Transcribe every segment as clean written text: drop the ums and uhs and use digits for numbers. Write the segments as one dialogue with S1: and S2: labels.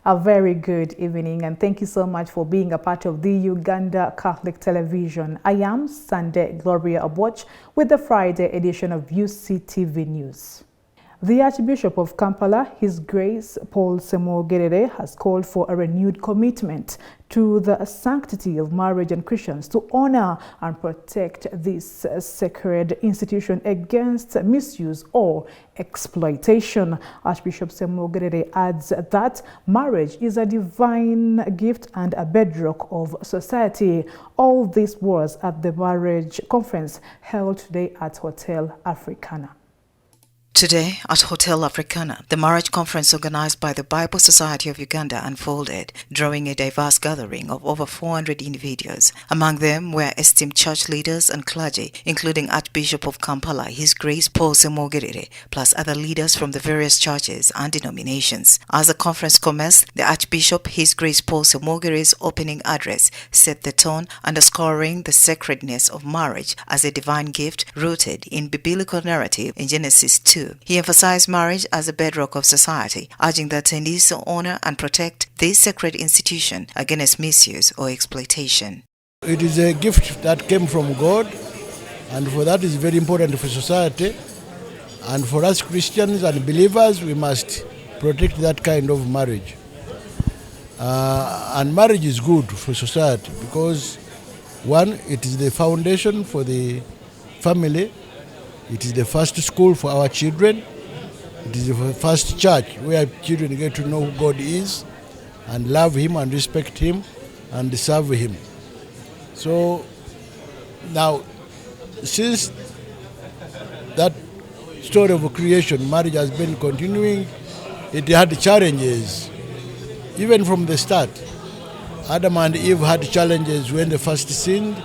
S1: A very good evening, and thank you so much for being a part of the Uganda Catholic Television. I am Sunday Gloria Aboch with the Friday edition of Uctv News. The Archbishop of Kampala, His Grace Paul Semogerere, has called for a renewed commitment to the sanctity of marriage and Christians to honor and protect this sacred institution against misuse or exploitation. Archbishop Semogerere adds that marriage is a divine gift and a bedrock of society. All this was at the marriage conference held today at Hotel Africana.
S2: Today, at Hotel Africana, the marriage conference organized by the Bible Society of Uganda unfolded, drawing a diverse gathering of over 400 individuals. Among them were esteemed church leaders and clergy, including Archbishop of Kampala, His Grace Paul Semogerere, plus other leaders from the various churches and denominations. As the conference commenced, the Archbishop, His Grace Paul Semogerere's opening address set the tone, underscoring the sacredness of marriage as a divine gift rooted in biblical narrative in Genesis 2. He emphasized marriage as a bedrock of society, urging the attendees to honor and protect this sacred institution against misuse or exploitation.
S3: It is a gift that came from God, and for that is very important for society. And for us Christians and believers, we must protect that kind of marriage. And marriage is good for society because, one, it is the foundation for the family. It is the first school for our children. It is the first church where children get to know who God is and love Him and respect Him and serve Him. So now, since that story of creation, marriage has been continuing. It had challenges, even from the start. Adam and Eve had challenges when they first sinned.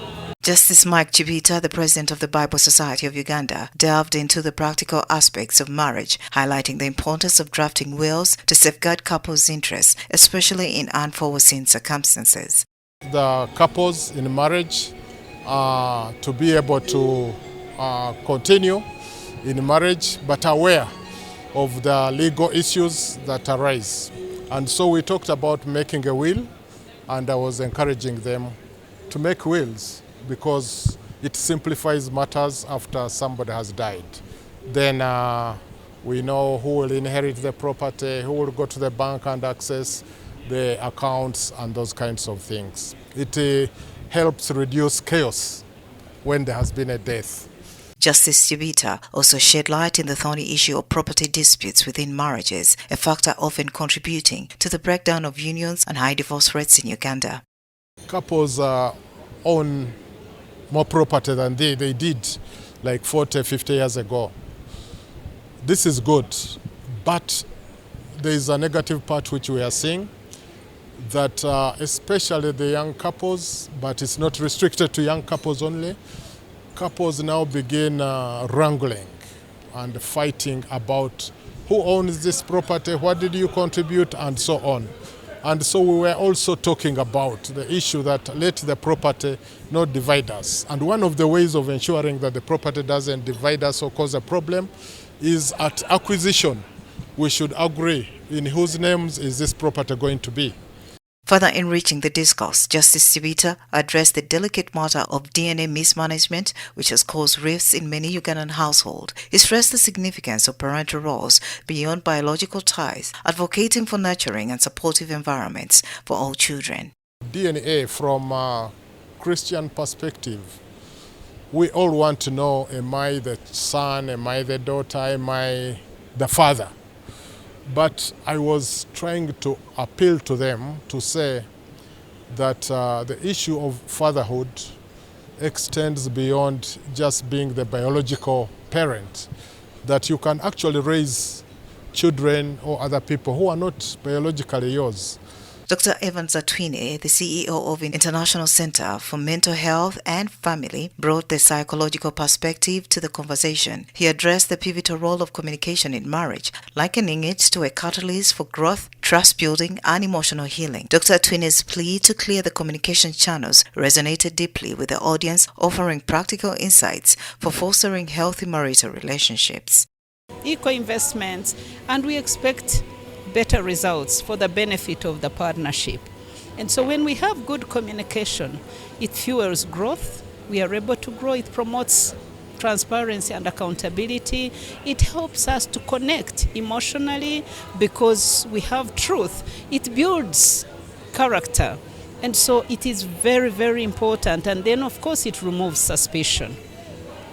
S2: Justice Mike Chibita, the president of the Bible Society of Uganda, delved into the practical aspects of marriage, highlighting the importance of drafting wills to safeguard couples' interests, especially in unforeseen circumstances.
S4: The couples in marriage to be able to continue in marriage, but aware of the legal issues that arise. And so we talked about making a will, and I was encouraging them to make wills, because it simplifies matters after somebody has died. Then we know who will inherit the property, who will go to the bank and access the accounts and those kinds of things. It helps reduce chaos when there has been a death.
S2: Justice Chibita also shed light in the thorny issue of property disputes within marriages, a factor often contributing to the breakdown of unions and high divorce rates in Uganda.
S4: Couples own more property than they did like 40, 50 years ago. This is good, but there is a negative part which we are seeing, that especially the young couples, but it's not restricted to young couples only, couples now begin wrangling and fighting about who owns this property, what did you contribute, and so on. And so we were also talking about the issue that let the property not divide us. And one of the ways of ensuring that the property doesn't divide us or cause a problem is at acquisition. We should agree in whose names is this property going to be.
S2: Further enriching the discourse, Justice Chibita addressed the delicate matter of DNA mismanagement, which has caused rifts in many Ugandan households. He stressed the significance of parental roles beyond biological ties, advocating for nurturing and supportive environments for all children.
S4: DNA from a Christian perspective, we all want to know, am I the son, am I the daughter, am I the father? But I was trying to appeal to them to say that the issue of fatherhood extends beyond just being the biological parent, that you can actually raise children or other people who are not biologically yours.
S2: Dr. Evans Atwine, the CEO of International Center for Mental Health and Family, brought the psychological perspective to the conversation. He addressed the pivotal role of communication in marriage, likening it to a catalyst for growth, trust building, and emotional healing. Dr. Atwine's plea to clear the communication channels resonated deeply with the audience, offering practical insights for fostering healthy marital relationships.
S5: Eco investments, and we expect better results for the benefit of the partnership. And so when we have good communication, it fuels growth. We are able to grow. It promotes transparency and accountability. It helps us to connect emotionally because we have truth. It builds character. And so it is very, very important. And then, of course, it removes suspicion.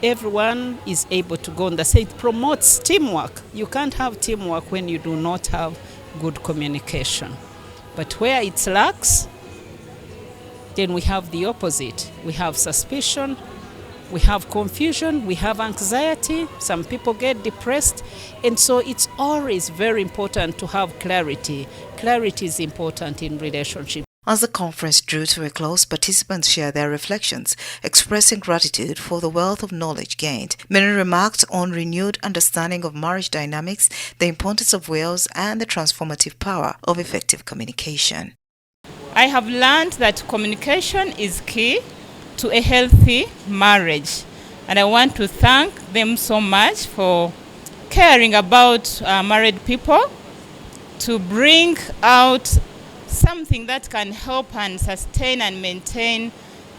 S5: Everyone is able to go on the same. It promotes teamwork. You can't have teamwork when you do not have good communication. But where it lacks, then we have the opposite. We have suspicion, we have confusion, we have anxiety, some people get depressed, and so it's always very important to have clarity. Clarity is important in relationships.
S2: As the conference drew to a close, participants shared their reflections, expressing gratitude for the wealth of knowledge gained. Many remarked on renewed understanding of marriage dynamics, the importance of wills, and the transformative power of effective communication.
S6: I have learned that communication is key to a healthy marriage, and I want to thank them so much for caring about married people, to bring out something that can help and sustain and maintain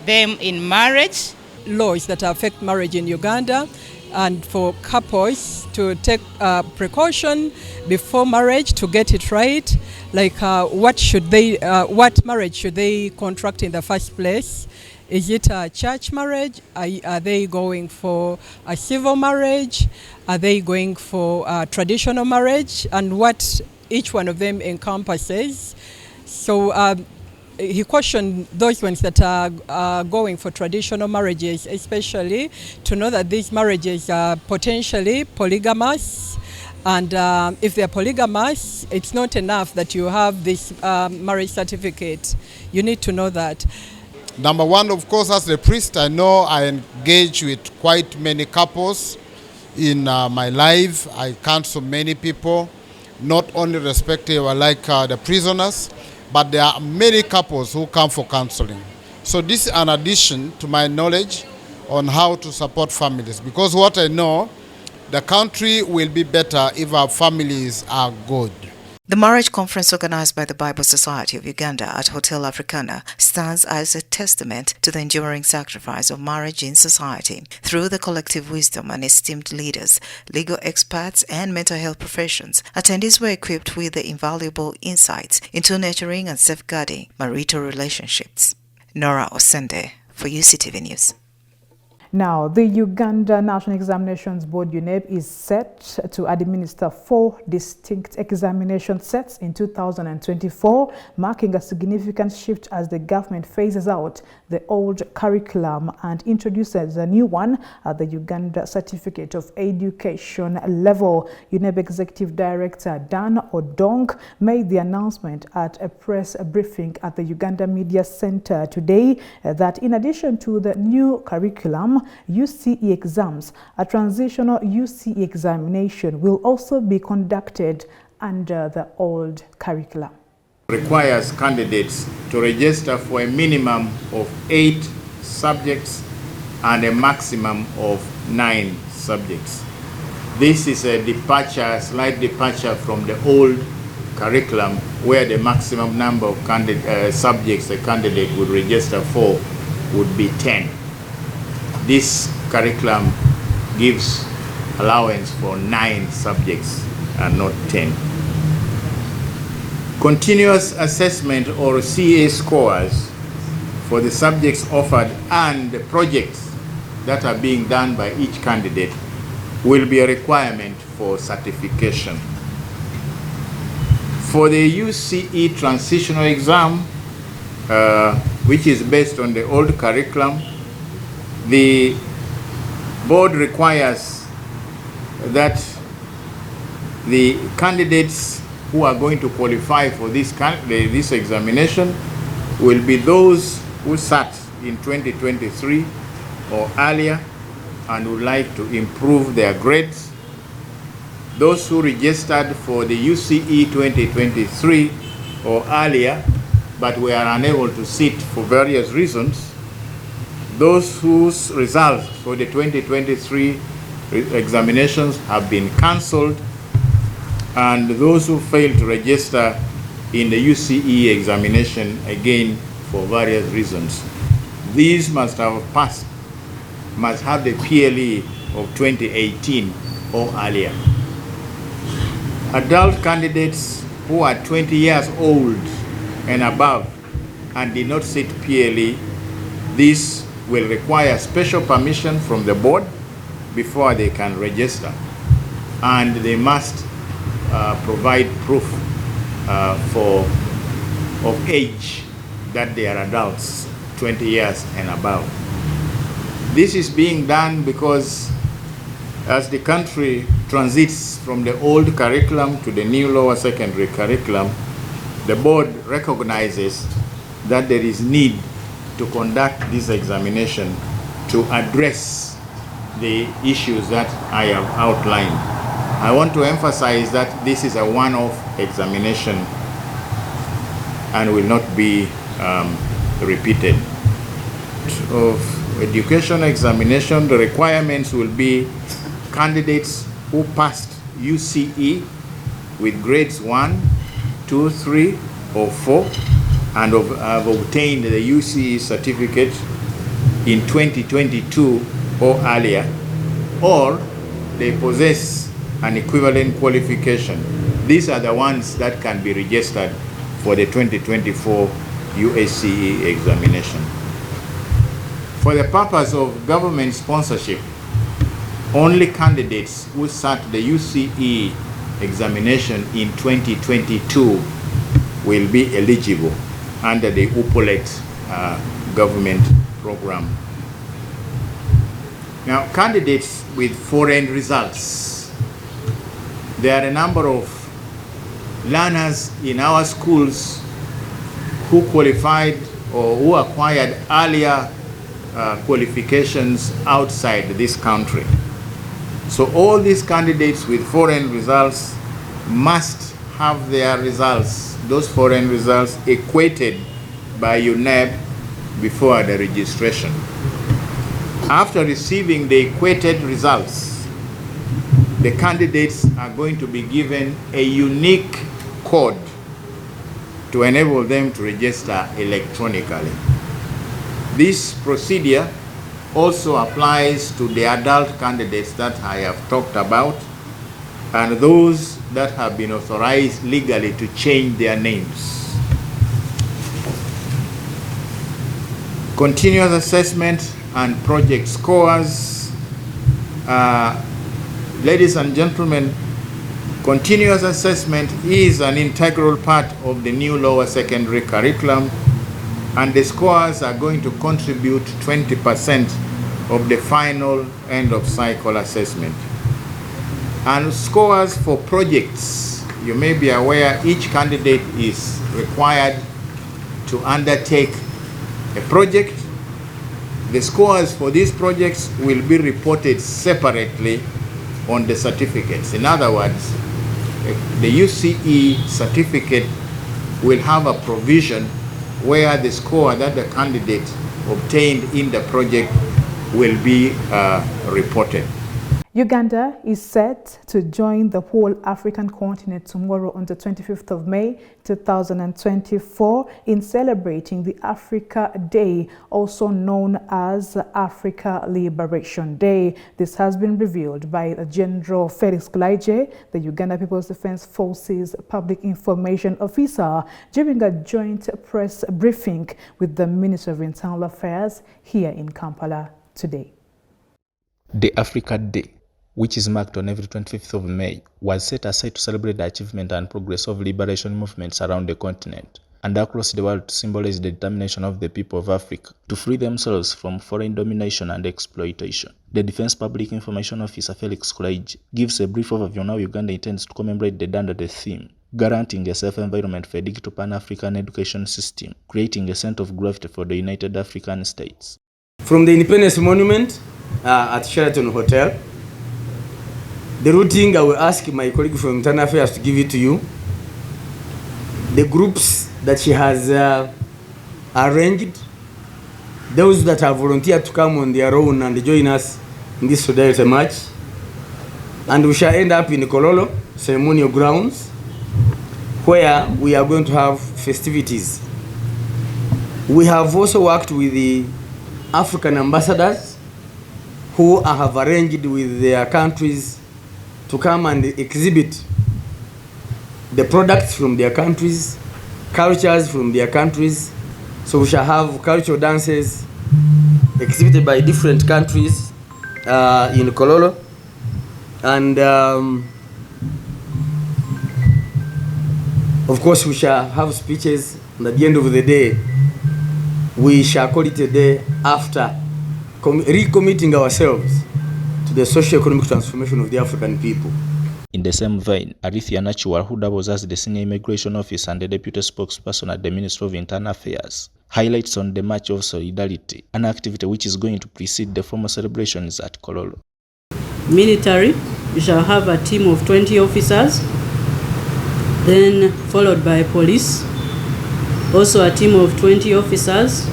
S6: them in marriage.
S7: Laws that affect marriage in Uganda, and for couples to take precaution before marriage to get it right, like what marriage should they contract in the first place? Is it a church marriage? Are they going for a civil marriage? Are they going for a traditional marriage? And what each one of them encompasses. So he cautioned those ones that are going for traditional marriages, especially to know that these marriages are potentially polygamous. And if they're polygamous, it's not enough that you have this marriage certificate. You need to know that.
S8: Number one, of course, as a priest, I know I engage with quite many couples in my life. I counsel many people, not only respective like the prisoners, but there are many couples who come for counseling. So this is an addition to my knowledge on how to support families, because what I know, the country will be better if our families are good.
S2: The marriage conference organized by the Bible Society of Uganda at Hotel Africana stands as a testament to the enduring sacrifice of marriage in society. Through the collective wisdom and esteemed leaders, legal experts, and mental health professions, attendees were equipped with the invaluable insights into nurturing and safeguarding marital relationships. Nora Osende for UCTV News.
S1: Now, the Uganda National Examinations Board UNEB is set to administer 4 distinct examination sets in 2024, marking a significant shift as the government phases out the old curriculum and introduces a new one at the Uganda Certificate of Education level. UNEB Executive Director Dan Odong made the announcement at a press briefing at the Uganda Media Center today that in addition to the new curriculum, UCE exams, a transitional UCE examination will also be conducted under the old curriculum.
S9: Requires candidates to register for a minimum of 8 subjects and a maximum of 9 subjects. This is a slight departure from the old curriculum where the maximum number of subjects a candidate would register for would be 10. This curriculum gives allowance for 9 subjects and not 10. Continuous assessment or CA scores for the subjects offered and the projects that are being done by each candidate will be a requirement for certification. For the UCE transitional exam, which is based on the old curriculum, the board requires that the candidates who are going to qualify for this examination will be those who sat in 2023 or earlier and would like to improve their grades. Those who registered for the UCE 2023 or earlier but were unable to sit for various reasons. Those whose results for the 2023 examinations have been cancelled and those who fail to register in the UCE examination, again, for various reasons. These must have passed, must have the PLE of 2018 or earlier. Adult candidates who are 20 years old and above and did not sit PLE, this will require special permission from the board before they can register. And they must provide proof of age that they are adults, 20 years and above. This is being done because as the country transits from the old curriculum to the new lower secondary curriculum, the board recognizes that there is need to conduct this examination to address the issues that I have outlined. I want to emphasize that this is a one-off examination and will not be repeated. Of education examination, the requirements will be candidates who passed UCE with grades 1, 2, 3, or 4, and have obtained the UCE certificate in 2022 or earlier, or they possess an equivalent qualification. These are the ones that can be registered for the 2024 USCE examination. For the purpose of government sponsorship, only candidates who sat the UCE examination in 2022 will be eligible under the UPOLET government program. Now, candidates with foreign results. There are a number of learners in our schools who qualified or who acquired earlier qualifications outside this country. So all these candidates with foreign results must have their results, those foreign results, equated by UNEB before the registration. After receiving the equated results, the candidates are going to be given a unique code to enable them to register electronically. This procedure also applies to the adult candidates that I have talked about and those that have been authorized legally to change their names. Continuous assessment and project scores. Ladies and gentlemen, continuous assessment is an integral part of the new lower secondary curriculum, and the scores are going to contribute 20% of the final end of cycle assessment. And scores for projects, you may be aware each candidate is required to undertake a project. The scores for these projects will be reported separately on the certificates. In other words, the UCE certificate will have a provision where the score that the candidate obtained in the project will be reported.
S1: Uganda is set to join the whole African continent tomorrow on the 25th of May 2024 in celebrating the Africa Day, also known as Africa Liberation Day. This has been revealed by General Felix Kulaije, the Uganda People's Defense Forces Public Information Officer, during a joint press briefing with the Minister of Internal Affairs here in Kampala today.
S10: The Africa Day, which is marked on every 25th of May, was set aside to celebrate the achievement and progress of liberation movements around the continent and across the world to symbolize the determination of the people of Africa to free themselves from foreign domination and exploitation. The Defense Public Information Officer Felix Kulaije gives a brief overview on how Uganda intends to commemorate the day under the theme, guaranteeing a safe environment for a digital Pan-African education system, creating a center of gravity for the United African States.
S11: From the Independence Monument at Sheraton Hotel, the routing I will ask my colleague from Internal Affairs to give it to you. The groups that she has arranged, those that have volunteered to come on their own and join us in this solidarity march, and we shall end up in Kololo ceremonial grounds where we are going to have festivities. We have also worked with the African ambassadors who have arranged with their countries to come and exhibit the products from their countries, cultures from their countries. So we shall have cultural dances exhibited by different countries in Kololo. And of course we shall have speeches, and at the end of the day we shall call it a day after recommitting ourselves to the socio-economic transformation of the African people.
S10: In the same vein, Alithia Nachual, who doubles as the senior immigration officer and the deputy spokesperson at the Ministry of Internal Affairs, highlights on the March of Solidarity, an activity which is going to precede the formal celebrations at Kololo.
S12: Military, we shall have a team of 20 officers, then followed by police, also a team of 20 officers.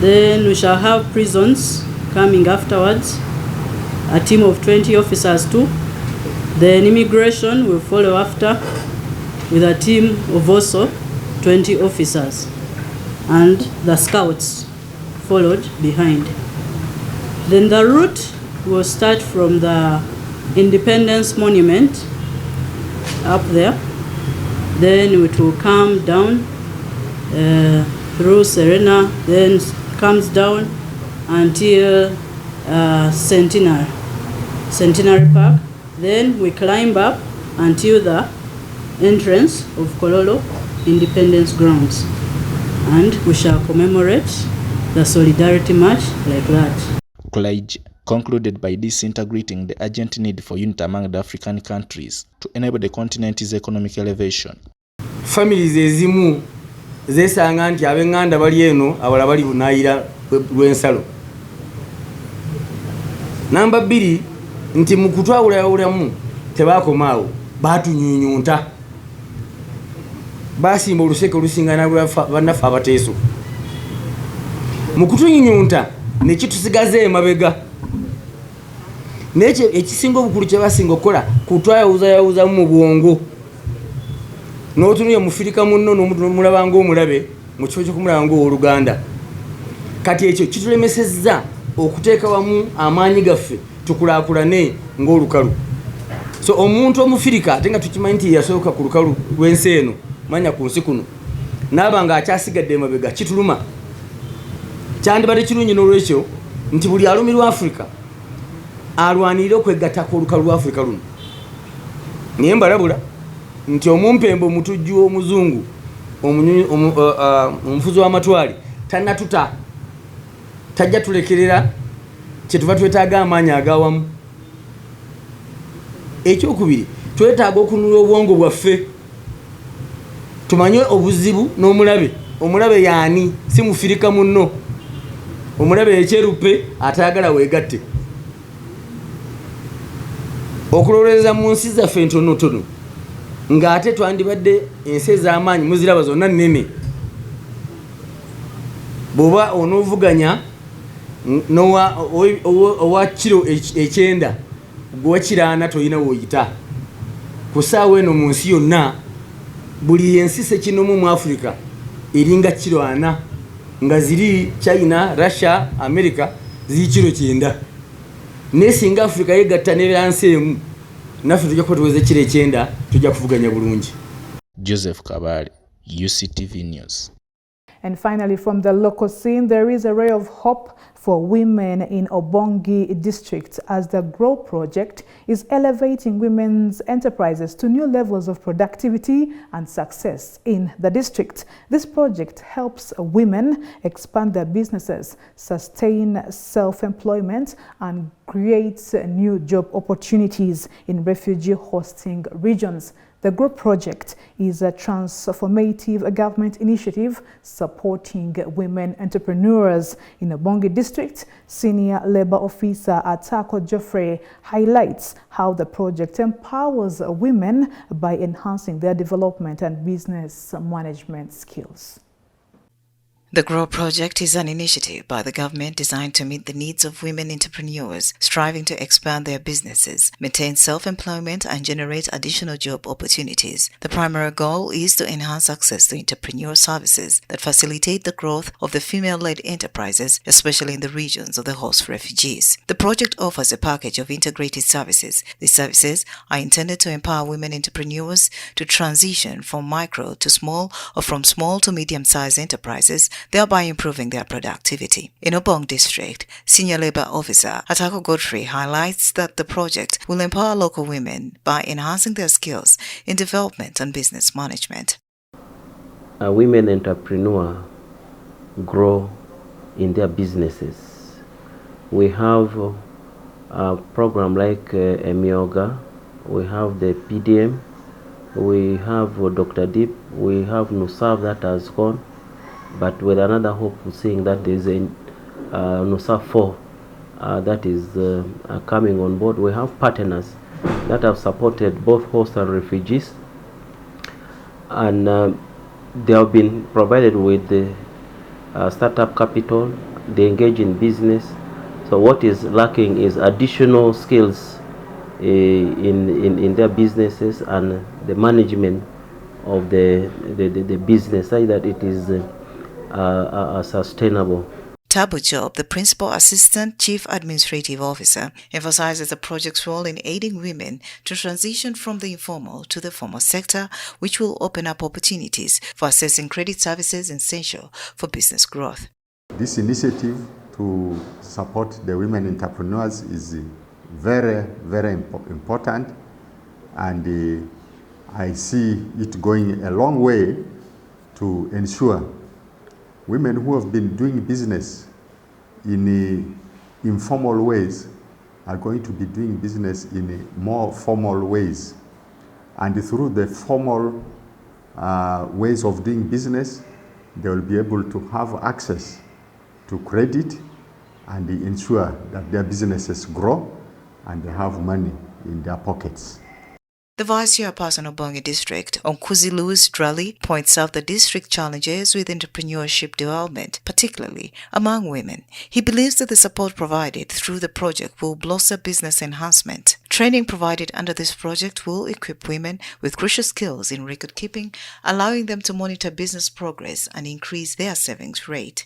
S12: Then we shall have prisons coming afterwards, a team of 20 officers too. Then immigration will follow after with a team of also 20 officers, and the scouts followed behind. Then the route will start from the Independence Monument up there. Then it will come down through Serena, then comes down until Centenary Park. Then we climb up until the entrance of Kololo Independence Grounds, and we shall commemorate the Solidarity March like that.
S10: Clergy concluded by disintegrating the urgent need for unity among the African countries to enable the continent's economic elevation.
S11: Families ezimu zesanga nti abenganda bali eno abala bali bunayira lwensalo. Namba 2 nti mukutwawulayawulamu tebakomaawo batunyunyunta basimba oluseke olusingana bannaffe abateeso mukutunyunyunta nekitusigaze emabega nekyo ekisinga obukulu kye basinga okukola kutwayawuzayawuzamu mu bwongo n'otunuye mufirika munno n'omulaba ng'omulabe mu kifo ky'okumulaba ng'owooluganda. Kati ekyo kitulemesezza okuteeka wamu amaanyi gaffe tukulaakulane ng'olukalu. So omuntu omufirika ate nga tukimanyi nti yasooka ku lukalu lw'ensi eno manya ku nsi kuno naaba nga akyasigadde emabega kituluma. Kyandibadde kirungi n'olwekyo nti buli alumirwa Afrika alwanirire okwegattako olukalu lwa Afrika luno. Naye mbalabula nti omumpembe omutujju omuzungu omufuzi w'amatwale tannatuta tajja tulekerera kyetuva twetaaga amaanyi agawamu. Ekyokubiri twetaaga okunula obwongo bwaffe tumanye obuzibu n'omulabe. Omulabe yaani si mufirika munno, omulabe ekyeruppe atayagala weegatte. Okulowoleza mu nsi zaffe entonotono ng'ate twandibadde ensi ez'amaanyi muziraba zonna nnene. Bw'oba onoovuganya owa kiro 9 gwe kiraana toyina w'oyita. Ku ssaawa eno mu nsi yonna buli ensi sekinomu mu Africa eringa kiro 4 nga ziri China, Russia, America ziri kiro 9. Naye singa Africa yegatta n'ebyansi emu naffe tujja kuba tuweze kiro 9 tujja kuvuganya bulungi.
S10: Joseph Kabale, UCTV News.
S1: And finally, from the local scene, there is a ray of hope for women in Obongi district as the GROW project is elevating women's enterprises to new levels of productivity and success in the district. This project helps women expand their businesses, sustain self-employment, and create new job opportunities in refugee hosting regions. The GROW project is a transformative government initiative supporting women entrepreneurs in Obongi district. Senior Labour Officer Atako Geoffrey highlights how the project empowers women by enhancing their development and business management skills.
S2: The GROW project is an initiative by the government designed to meet the needs of women entrepreneurs striving to expand their businesses, maintain self-employment, and generate additional job opportunities. The primary goal is to enhance access to entrepreneur services that facilitate the growth of the female-led enterprises, especially in the regions of the host refugees. The project offers a package of integrated services. These services are intended to empower women entrepreneurs to transition from micro to small or from small to medium-sized enterprises, thereby improving their productivity. In Obong District, Senior Labor Officer Atako Godfrey highlights that the project will empower local women by enhancing their skills in development and business management.
S13: A women entrepreneur grow in their businesses. We have a program like Emioga, we have the PDM, we have Dr. Deep, we have NUSAV that has gone, but with another hope seeing that there is a NUSAV 4 that is coming on board. We have partners that have supported both host and refugees, and they have been provided with the startup capital. They engage in business. So what is lacking is additional skills in their businesses and the management of the business, so that it is sustainable.
S2: Tabu Job, the Principal Assistant Chief Administrative Officer, emphasizes the project's role in aiding women to transition from the informal to the formal sector, which will open up opportunities for accessing credit services essential for business growth.
S14: This initiative to support the women entrepreneurs is very, very important, and I see it going a long way to ensure women who have been doing business in informal ways are going to be doing business in more formal ways. And through the formal ways of doing business, they will be able to have access to credit and ensure that their businesses grow and they have money in their pockets.
S2: The Vice Chairperson of Bongi District, Onkuzi Louis Drali, points out the district challenges with entrepreneurship development, particularly among women. He believes that the support provided through the project will blossom business enhancement. Training provided under this project will equip women with crucial skills in record keeping, allowing them to monitor business progress and increase their savings rate.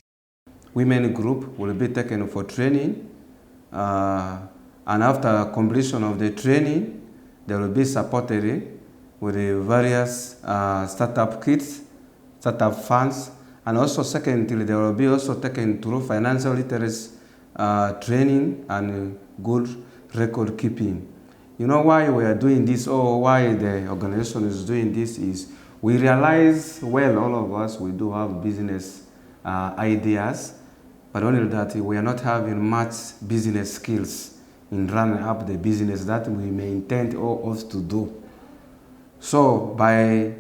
S15: Women group will be taken for training, and after completion of the training, they will be supported with the various startup kits, startup funds, and also secondly, they will be also taken through financial literacy training and good record keeping. You know why we are doing this, or why the organization is doing this, is we realize, well, all of us, we do have business ideas, but only that we are not having much business skills in running up the business that we may intend all us to do. So by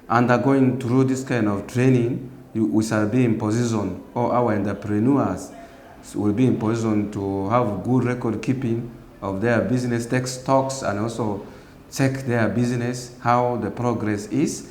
S15: undergoing through this kind of training, we shall be in position, or our entrepreneurs will be in position to have good record keeping of their business, take stocks, and also check their business, how the progress is.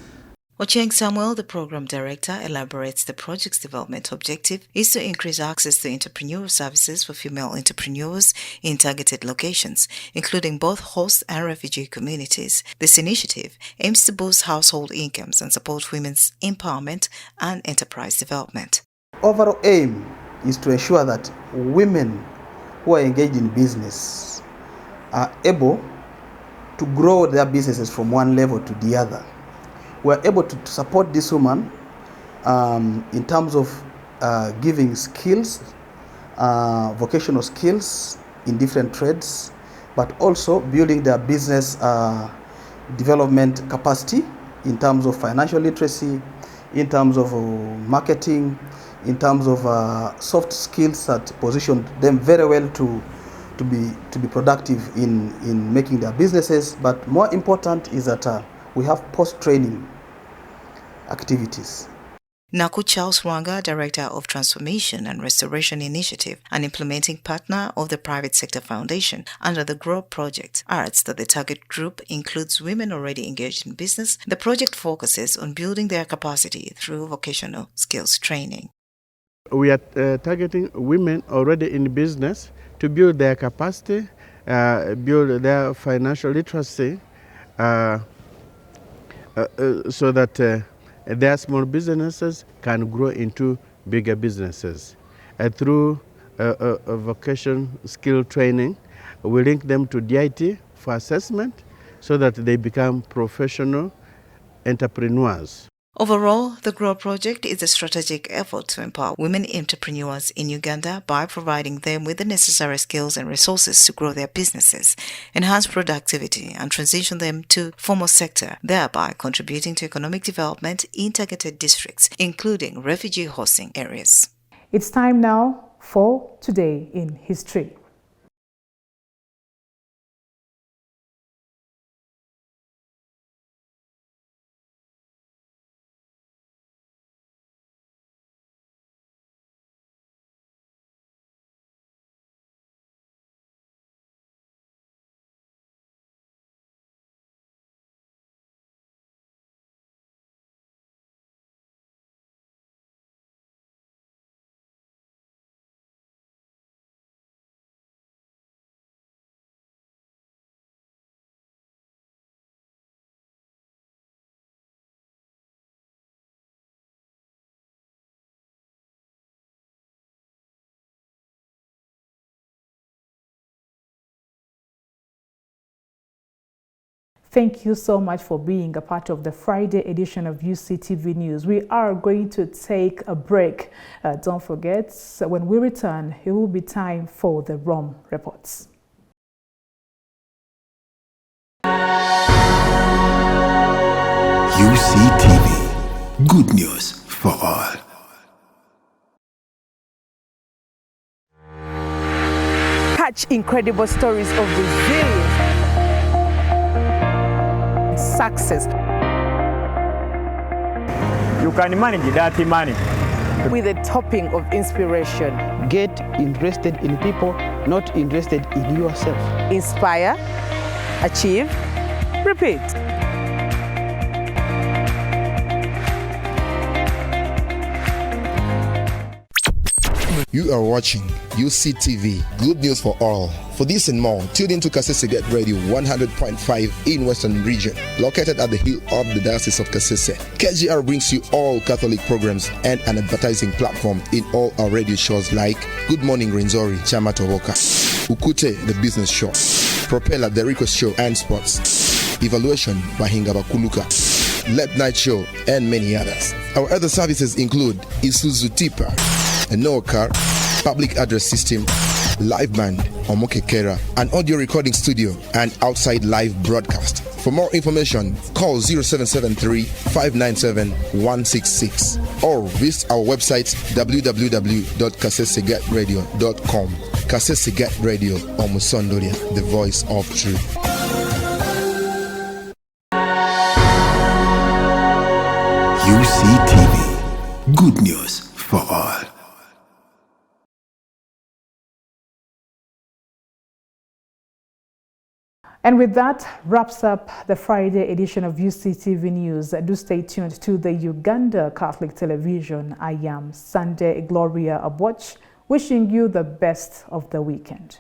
S2: Ochieng Samuel, the program director, elaborates the project's development objective is to increase access to entrepreneurial services for female entrepreneurs in targeted locations, including both host and refugee communities. This initiative aims to boost household incomes and support women's empowerment and enterprise development.
S16: Overall aim is to ensure that women who are engaged in business are able to grow their businesses from one level to the other. We are able to support this woman in terms of giving skills, vocational skills in different trades, but also building their business development capacity in terms of financial literacy, in terms of marketing, in terms of soft skills that position them very well to be productive in making their businesses. But more important is that we have post-training activities.
S2: Naku Charles Wanga, Director of Transformation and Restoration Initiative and implementing partner of the Private Sector Foundation under the GROW project, adds that the target group includes women already engaged in business. The project focuses on building their capacity through vocational skills training.
S3: We are targeting women already in business to build their capacity, build their financial literacy, so that their small businesses can grow into bigger businesses. Through vocation skill training, we link them to DIT for assessment so that they become professional entrepreneurs.
S2: Overall, the GROW project is a strategic effort to empower women entrepreneurs in Uganda by providing them with the necessary skills and resources to grow their businesses, enhance productivity, and transition them to formal sector, thereby contributing to economic development in targeted districts, including refugee hosting areas.
S1: It's time now for Today in History. Thank you so much for being a part of the Friday edition of UCTV News. We are going to take a break. Don't forget, when we return, it will be time for the ROM reports.
S17: UCTV, good news for all.
S18: Catch incredible stories of resilience, success.
S19: You can manage dirty money
S18: with a topping of inspiration.
S20: Get interested in people, not interested in yourself.
S18: Inspire, achieve, repeat.
S21: You are watching UCTV, good news for all. For this and more, tune in to Kasese Get Radio 100.5 in Western Region, located at the hill of the Diocese of Kasese. KGR brings you all Catholic programs and an advertising platform in all our radio shows like Good Morning Renzori, Chama Toboka, Ukute, the business show, Propeller, the request show and sports, Evaluation, Bahinga Bakuluka, Late Night Show, and many others. Our other services include Isuzu Tipa, a no car, public address system, live band, Omokekera, an audio recording studio, and outside live broadcast. For more information, call 0773 597 166 or visit our website www.kasesegatradio.com. Kasese Radio, Omusondoria, the voice of truth.
S17: UCTV, good news for all.
S1: And with that, wraps up the Friday edition of UCTV News. Do stay tuned to the Uganda Catholic Television. I am Sunday Gloria Abwach, wishing you the best of the weekend.